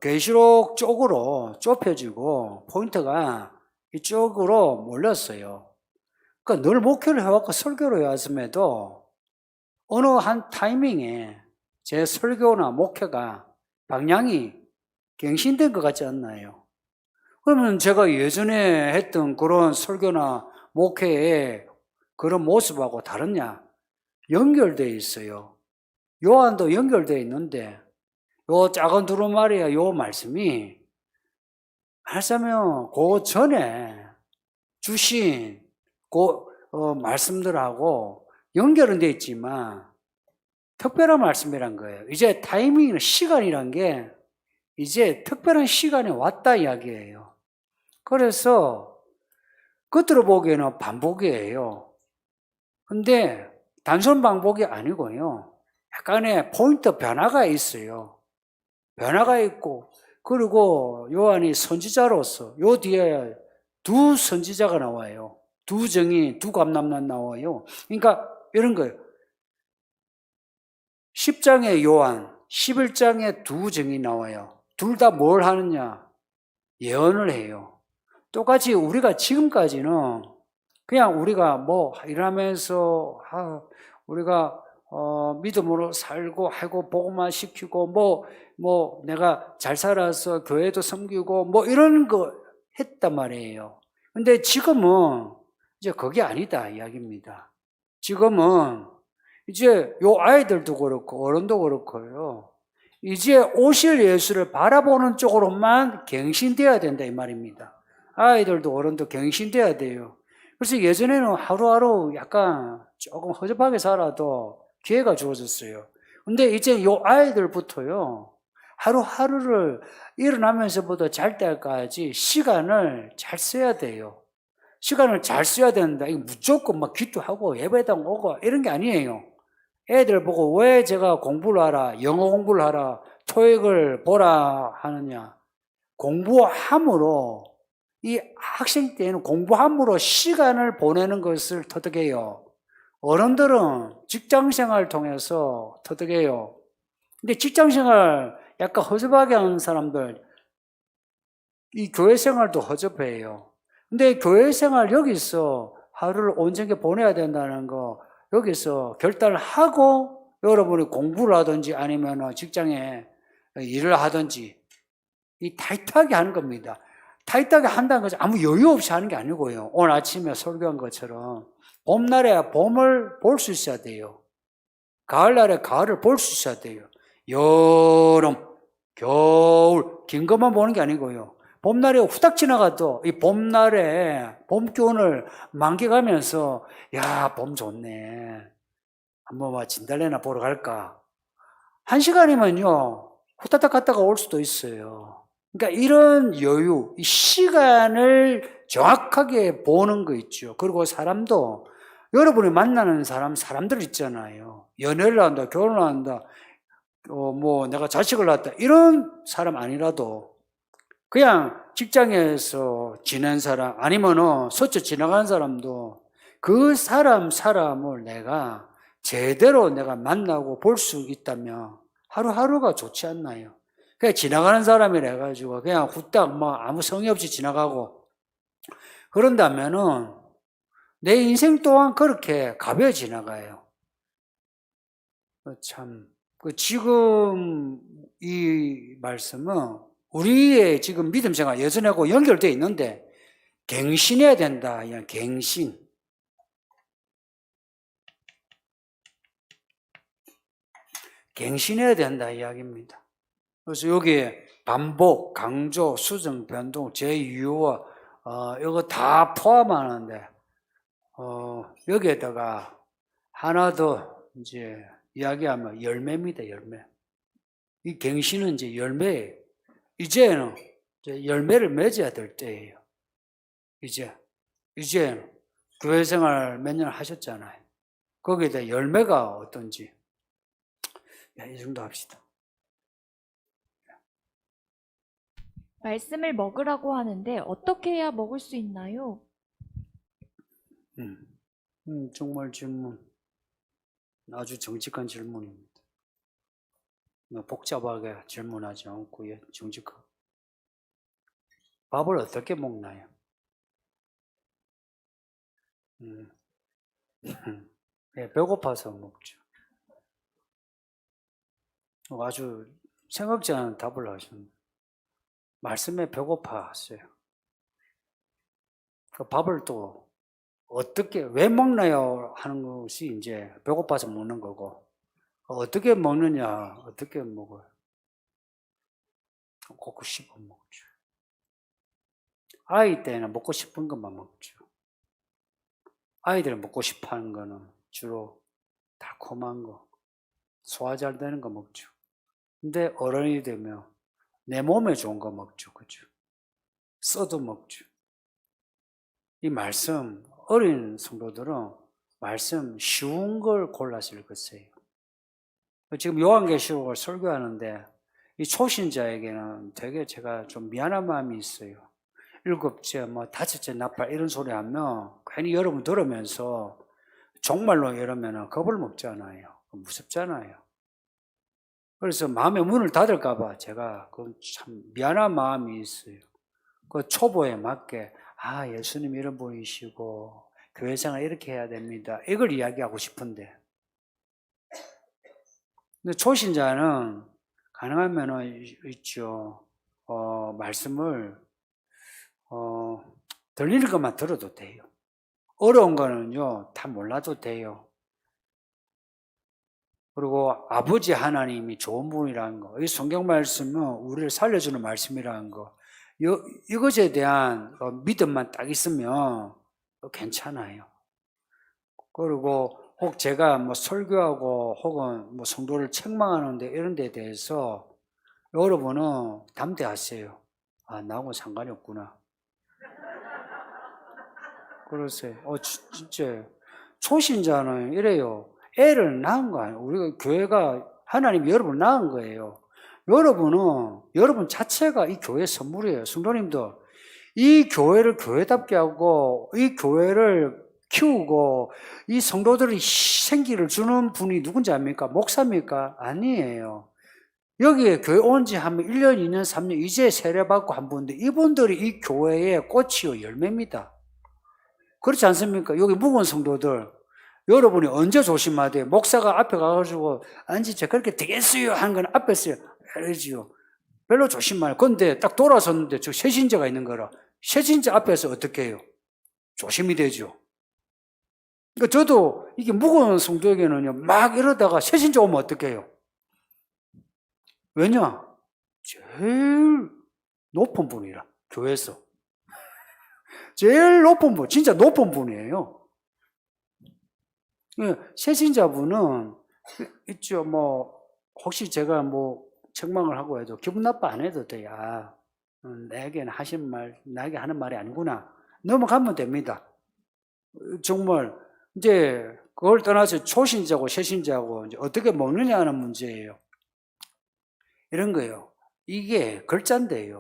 계시록 쪽으로 좁혀지고 포인트가 이쪽으로 몰렸어요. 그러니까 늘 목회를 해왔고 설교를 해왔음에도 어느 한 타이밍에 제 설교나 목회가 방향이 갱신된 것 같지 않나요? 그러면 제가 예전에 했던 그런 설교나 목회의 그런 모습하고 다르냐? 연결되어 있어요. 요한도 연결되어 있는데 요 작은 두루마리야 요 말씀이 말하자면 그 전에 주신 그 말씀들하고 연결은 되어 있지만 특별한 말씀이란 거예요. 이제 타이밍이나 시간이란 게 이제 특별한 시간에 왔다 이야기예요. 그래서 겉으로 보기에는 반복이에요. 근데 단순 반복이 아니고요. 약간의 포인트 변화가 있어요. 변화가 있고 그리고 요한이 선지자로서 요 뒤에 두 선지자가 나와요. 두 정이 두 감람난 나와요. 그러니까 이런 거예요. 10장에 요한, 11장에 두 정이 나와요. 둘 다 뭘 하느냐? 예언을 해요. 똑같이 우리가 지금까지는 그냥 우리가 뭐 일하면서 우리가 믿음으로 살고 하고 복음화 시키고 뭐 내가 잘 살아서 교회도 섬기고 뭐 이런 거 했단 말이에요. 근데 지금은 이제 그게 아니다 이야기입니다. 지금은 이제 요 아이들도 그렇고 어른도 그렇고요. 이제 오실 예수를 바라보는 쪽으로만 갱신되어야 된다 이 말입니다. 아이들도 어른도 갱신돼야 돼요. 그래서 예전에는 하루하루 약간 조금 허접하게 살아도 기회가 주어졌어요. 근데 이제 요 아이들부터요, 하루하루를 일어나면서부터 잘 때까지 시간을 잘 써야 돼요. 시간을 잘 써야 된다. 이거 무조건 막 기도하고 예배당 오고 이런 게 아니에요. 애들 보고 왜 제가 공부를 하라, 영어 공부를 하라, 토익을 보라 하느냐. 공부함으로 이 학생 때는 공부함으로 시간을 보내는 것을 터득해요. 어른들은 직장생활을 통해서 터득해요. 근데 직장생활 약간 허접하게 하는 사람들, 이 교회생활도 허접해요. 근데 교회생활 여기서 하루를 온전히 보내야 된다는 거 여기서 결단을 하고 여러분이 공부를 하든지 아니면 직장에 일을 하든지 이 타이트하게 하는 겁니다. 타이트하게 한다는 것은 아무 여유 없이 하는 게 아니고요. 오늘 아침에 설교한 것처럼 봄날에 봄을 볼 수 있어야 돼요. 가을날에 가을을 볼 수 있어야 돼요. 여름, 겨울 긴 것만 보는 게 아니고요. 봄날이 후딱 지나가도 이 봄날에 봄 기운을 만끽하면서 야, 봄 좋네. 한번 뭐 진달래나 보러 갈까? 1시간이면요. 후다닥 갔다가 올 수도 있어요. 그러니까 이런 여유, 이 시간을 정확하게 보는 거 있죠. 그리고 사람도 여러분이 만나는 사람들 있잖아요. 연애를 한다, 결혼을 한다, 뭐 내가 자식을 낳았다 이런 사람 아니라도 그냥 직장에서 지낸 사람 아니면은 스쳐 지나간 사람도 그 사람을 내가 제대로 내가 만나고 볼 수 있다면 하루하루가 좋지 않나요? 그냥 지나가는 사람이라 해가지고 그냥 후딱 뭐 아무 성의 없이 지나가고 그런다면은 내 인생 또한 그렇게 가벼워 지나가요. 참, 지금 이 말씀은 우리의 지금 믿음 생활 여전하고 연결되어 있는데 갱신해야 된다. 그냥 갱신. 갱신해야 된다 이야기입니다. 그래서 여기에 반복, 강조, 수정, 변동, 재유효화 이거 다 포함하는데 여기에다가 하나 더 이제 이야기하면 열매입니다. 열매. 이 갱신은 이제 열매예요. 이제는 열매를 맺어야 될 때예요. 이제는 교회 생활 몇 년 하셨잖아요. 거기에다 열매가 어떤지 이 정도 합시다. 말씀을 먹으라고 하는데 어떻게 해야 먹을 수 있나요? 정말 질문 아주 정직한 질문입니다. 복잡하게 질문하지 않고 정직하고. 밥을 어떻게 먹나요? 배고파서 먹죠. 아주 생각지 않은 답을 하셨네요. 말씀에 배고파했어요. 그 밥을 또 어떻게, 왜 먹나요? 하는 것이 이제 배고파서 먹는 거고, 어떻게 먹느냐, 어떻게 먹어요? 먹고 싶어 먹죠. 아이 때는 먹고 싶은 것만 먹죠. 아이들은 먹고 싶어 하는 거는 주로 달콤한 거, 소화 잘 되는 거 먹죠. 근데 어른이 되면 내 몸에 좋은 거 먹죠. 그죠? 써도 먹죠. 이 말씀, 어린 성도들은 말씀 쉬운 걸 골라서 읽었어요. 지금 요한계시록을 설교하는데 이 초신자에게는 되게 제가 좀 미안한 마음이 있어요. 7째, 뭐 5째 나팔 이런 소리 하면 괜히 여러분 들으면서 정말로 이러면 겁을 먹잖아요. 무섭잖아요. 그래서 마음의 문을 닫을까봐 제가 참 미안한 마음이 있어요. 그 초보에 맞게 예수님 이런 분이시고 교회 생활 이렇게 해야 됩니다. 이걸 이야기하고 싶은데, 근데 초신자는 가능하면은 있죠. 말씀을 들리는 것만 들어도 돼요. 어려운 거는요 다 몰라도 돼요. 그리고 아버지 하나님이 좋은 분이라는 거, 이 성경 말씀은 우리를 살려주는 말씀이라는 거, 이것에 대한 믿음만 딱 있으면 괜찮아요. 그리고 혹 제가 뭐 설교하고 혹은 뭐 성도를 책망하는데 이런 데 대해서 여러분은 담대하세요. 나하고 상관이 없구나. 그러세요. 진짜 초신자는 이래요. 애를 낳은 거 아니에요. 우리가 교회가 하나님이 여러분을 낳은 거예요. 여러분 자체가 이 교회의 선물이에요. 성도님들, 이 교회를 교회답게 하고 이 교회를 키우고 이 성도들이 생기를 주는 분이 누군지 압니까? 목사입니까? 아니에요. 여기에 교회 온 지 한 1년, 2년, 3년 이제 세례받고 한 분인데 이분들이 이 교회의 꽃이요 열매입니다. 그렇지 않습니까? 여기 묵은 성도들, 여러분이 언제 조심하대요? 목사가 앞에 가가지고 앉으자 그렇게 되겠어요 하는 건 앞에서 해야지요. 별로 조심 말아요. 근데 딱 돌아섰는데 저 새신자가 있는 거라 새신자 앞에서 어떻게 해요? 조심이 되죠. 그러니까 저도 이게 무거운 성도에게는요 막 이러다가 새신자 오면 어떻게 해요? 왜냐? 제일 높은 분이라 교회에서. 제일 높은 분, 진짜 높은 분이에요. 새신자분은 있죠. 뭐 혹시 제가 뭐 책망을 하고 해도 기분 나빠 안 해도 돼요. 아, 나에게는 하신 말, 나에게 하는 말이 아니구나. 넘어가면 됩니다. 정말 이제 그걸 떠나서 초신자고 새신자고 이제 어떻게 먹느냐 하는 문제예요. 이런 거예요. 이게 글자인데요.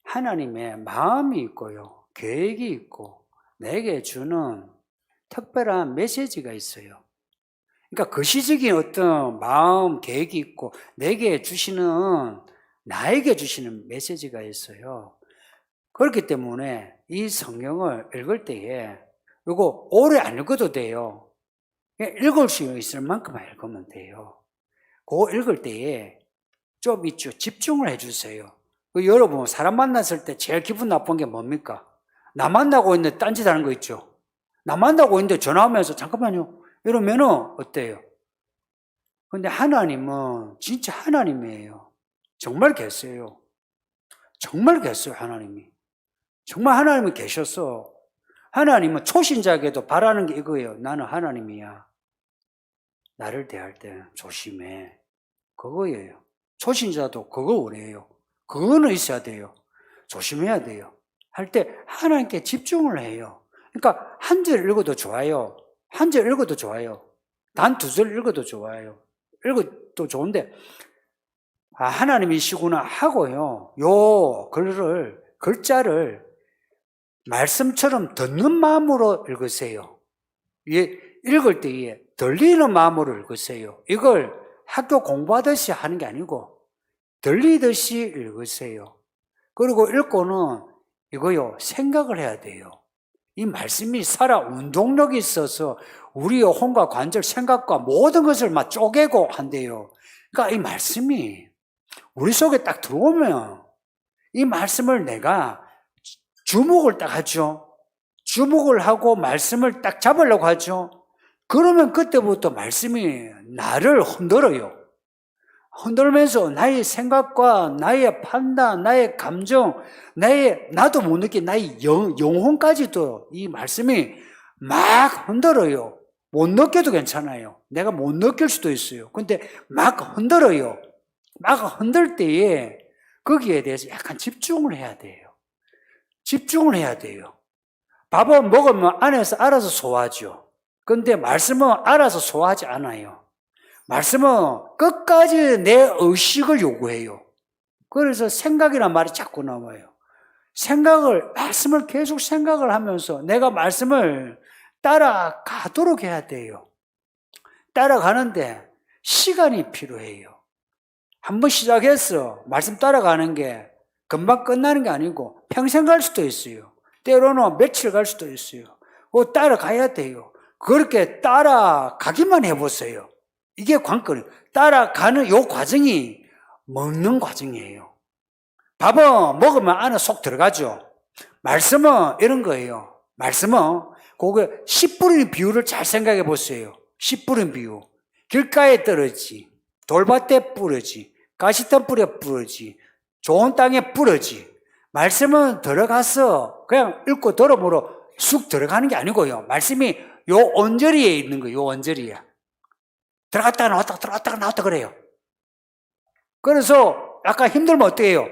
하나님의 마음이 있고요. 계획이 있고 내게 주는 특별한 메시지가 있어요. 그러니까 거시적인 어떤 마음, 계획이 있고 내게 주시는, 나에게 주시는 메시지가 있어요. 그렇기 때문에 이 성경을 읽을 때에 이거 오래 안 읽어도 돼요. 그냥 읽을 수 있을 만큼만 읽으면 돼요. 그거 읽을 때에 좀 있죠. 집중을 해주세요. 여러분 사람 만났을 때 제일 기분 나쁜 게 뭡니까? 나 만나고 있는데 딴짓 하는 거 있죠. 나 만나고 있는데 전화하면서 잠깐만요 이러면은 어때요? 근데 하나님은 진짜 하나님이에요. 정말 계세요. 정말 계세요. 하나님이 정말 하나님이 계셔서 하나님은 초신자에게도 바라는 게 이거예요. 나는 하나님이야. 나를 대할 때 조심해. 그거예요. 초신자도 그거 원해요. 그거는 있어야 돼요. 조심해야 돼요. 할 때 하나님께 집중을 해요. 그러니까 한 절 읽어도 좋아요. 한 절 읽어도 좋아요. 단 두 절 읽어도 좋아요. 읽어도 좋은데 아, 하나님이시구나 하고요. 요 글자를 말씀처럼 듣는 마음으로 읽으세요. 읽을 때에 들리는 마음으로 읽으세요. 이걸 학교 공부하듯이 하는 게 아니고 들리듯이 읽으세요. 그리고 읽고는 이거요, 생각을 해야 돼요. 이 말씀이 살아 운동력이 있어서 우리의 혼과 관절, 생각과 모든 것을 막 쪼개고 한대요. 그러니까 이 말씀이 우리 속에 딱 들어오면 이 말씀을 내가 주목을 딱 하죠. 주목을 하고 말씀을 딱 잡으려고 하죠. 그러면 그때부터 말씀이 나를 흔들어요. 흔들면서 나의 생각과 나의 판단, 나의 감정, 나도 못 느낀 나의 영혼까지도 이 말씀이 막 흔들어요. 못 느껴도 괜찮아요. 내가 못 느낄 수도 있어요. 근데 막 흔들어요. 막 흔들 때에 거기에 대해서 약간 집중을 해야 돼요. 집중을 해야 돼요. 밥은 먹으면 안에서 알아서 소화하죠. 근데 말씀은 알아서 소화하지 않아요. 말씀은 끝까지 내 의식을 요구해요. 그래서 생각이란 말이 자꾸 나와요. 말씀을 계속 생각을 하면서 내가 말씀을 따라가도록 해야 돼요. 따라가는데 시간이 필요해요. 한번 시작해서 말씀 따라가는 게 금방 끝나는 게 아니고 평생 갈 수도 있어요. 때로는 며칠 갈 수도 있어요. 그거 따라가야 돼요. 그렇게 따라가기만 해보세요. 이게 관건이에요. 따라가는 요 과정이 먹는 과정이에요. 밥은 먹으면 안에 속 들어가죠. 말씀은 이런 거예요. 말씀은 그거 씨 뿌리는 비유를 잘 생각해 보세요. 씨 뿌리는 비유. 길가에 떨어지, 돌밭에 뿌려지, 가시덤 뿌려 뿌려지, 좋은 땅에 뿌려지. 말씀은 들어가서 그냥 읽고 들어보러 쑥 들어가는 게 아니고요. 말씀이 요 언저리에 있는 거예요. 요 언저리에. 들어갔다가 나왔다가 들어갔다가 나왔다 그래요. 그래서 아까 힘들면 어떻게 해요?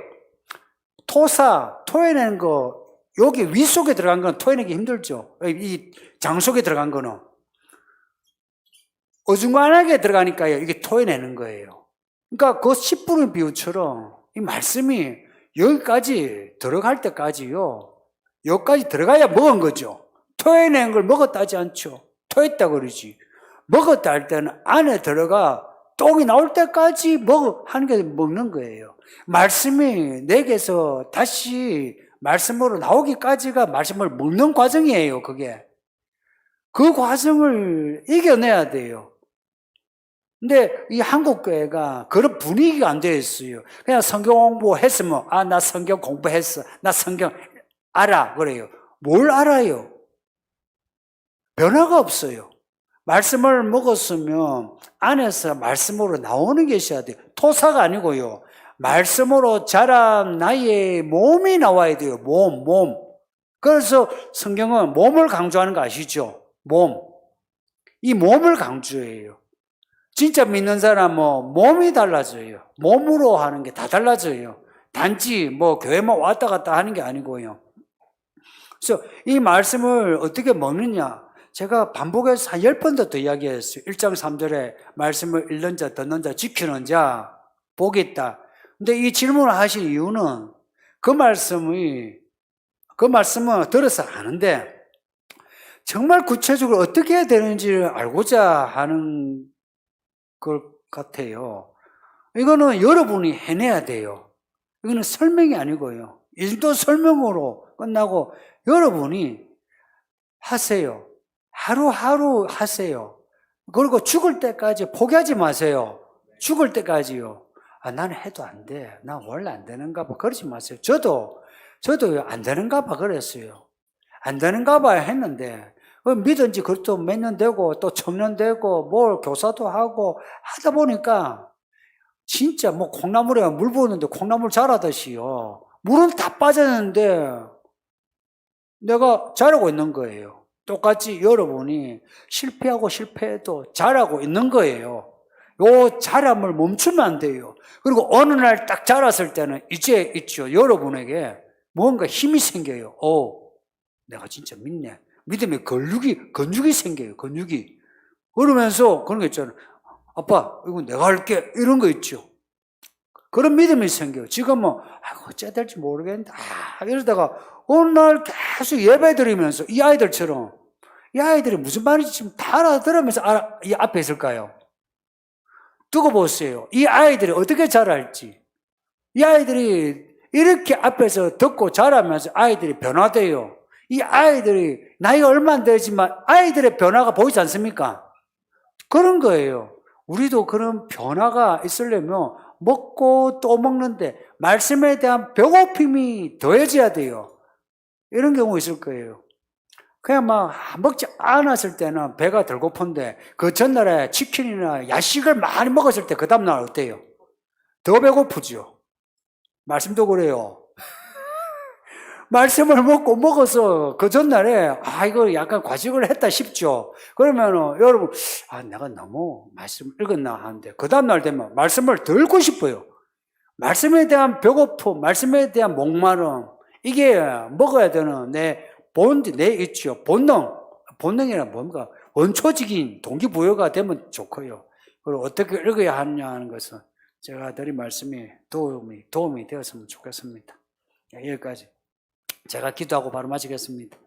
토해내는 거, 여기 윗속에 들어간 건 토해내기 힘들죠. 이 장 속에 들어간 거는. 어중간하게 들어가니까요. 이게 토해내는 거예요. 그러니까 그 씨 뿌린 비유처럼 이 말씀이 여기까지 들어갈 때까지요. 여기까지 들어가야 먹은 거죠. 토해낸 걸 먹었다 하지 않죠. 토했다 그러지. 먹었다 할 때는 안에 들어가 똥이 나올 때까지 하는 게 먹는 거예요. 말씀이 내게서 다시 말씀으로 나오기까지가 말씀을 먹는 과정이에요, 그게. 그 과정을 이겨내야 돼요. 근데 이 한국교회가 그런 분위기가 안 되어 있어요. 그냥 성경 공부했으면, 나 성경 공부했어. 나 성경 알아. 그래요. 뭘 알아요? 변화가 없어요. 말씀을 먹었으면 안에서 말씀으로 나오는 게 있어야 돼요. 토사가 아니고요. 말씀으로 자란 나의 몸이 나와야 돼요. 몸. 그래서 성경은 몸을 강조하는 거 아시죠? 몸. 이 몸을 강조해요. 진짜 믿는 사람은 몸이 달라져요. 몸으로 하는 게 다 달라져요. 단지 교회만 왔다 갔다 하는 게 아니고요. 그래서 이 말씀을 어떻게 먹느냐? 제가 반복해서 한 10번 더 이야기했어요. 1장 3절에 말씀을 읽는 자, 듣는 자, 지키는 자, 복이 있다. 근데 이 질문을 하신 이유는 그 말씀은 들어서 아는데 정말 구체적으로 어떻게 해야 되는지를 알고자 하는 것 같아요. 이거는 여러분이 해내야 돼요. 이거는 설명이 아니고요. 일도 설명으로 끝나고 여러분이 하세요. 하루하루 하세요. 그리고 죽을 때까지 포기하지 마세요. 죽을 때까지요. 나는 해도 안 돼. 나 원래 안 되는가 봐. 그러지 마세요. 저도 안 되는가 봐 그랬어요. 안 되는가 봐 했는데 믿은지 그것도 몇 년 되고 또 첨년 되고 뭘 교사도 하고 하다 보니까 진짜 콩나물에 물 부었는데 콩나물 자라듯이요. 물은 다 빠졌는데 내가 자라고 있는 거예요. 똑같이 여러분이 실패하고 실패해도 자라고 있는 거예요. 요 자람을 멈추면 안 돼요. 그리고 어느 날 딱 자랐을 때는 이제 있죠. 여러분에게 뭔가 힘이 생겨요. 내가 진짜 믿네. 믿음에 근육이 생겨요. 근육이. 그러면서 그런 거 있잖아요. 아빠, 이거 내가 할게. 이런 거 있죠. 그런 믿음이 생겨요. 지금은 어째 될지 모르겠는데 이러다가 어느 날 계속 예배 드리면서 이 아이들이 무슨 말인지 지금 다 알아들으면서 이 앞에 있을까요? 두고 보세요. 이 아이들이 어떻게 자랄지. 이 아이들이 이렇게 앞에서 듣고 자라면서 아이들이 변화돼요. 이 아이들이 나이가 얼마 안 되지만 아이들의 변화가 보이지 않습니까? 그런 거예요. 우리도 그런 변화가 있으려면 먹고 또 먹는데 말씀에 대한 배고픔이 더해져야 돼요. 이런 경우 있을 거예요. 그냥 먹지 않았을 때는 배가 덜 고픈데 그 전날에 치킨이나 야식을 많이 먹었을 때 그 다음날 어때요? 더 배고프죠. 말씀도 그래요. 말씀을 먹어서 그 전날에 이거 약간 과식을 했다 싶죠. 그러면은 여러분 내가 너무 말씀 읽었나 하는데 그 다음날 되면 말씀을 더 읽고 싶어요. 말씀에 대한 배고픔, 말씀에 대한 목마름, 이게 먹어야 되는 내 있죠. 본능이란 뭔가 원초적인 동기부여가 되면 좋고요. 그리고 어떻게 읽어야 하느냐 하는 것은 제가 드린 말씀이 도움이 되었으면 좋겠습니다. 여기까지. 제가 기도하고 바로 마치겠습니다.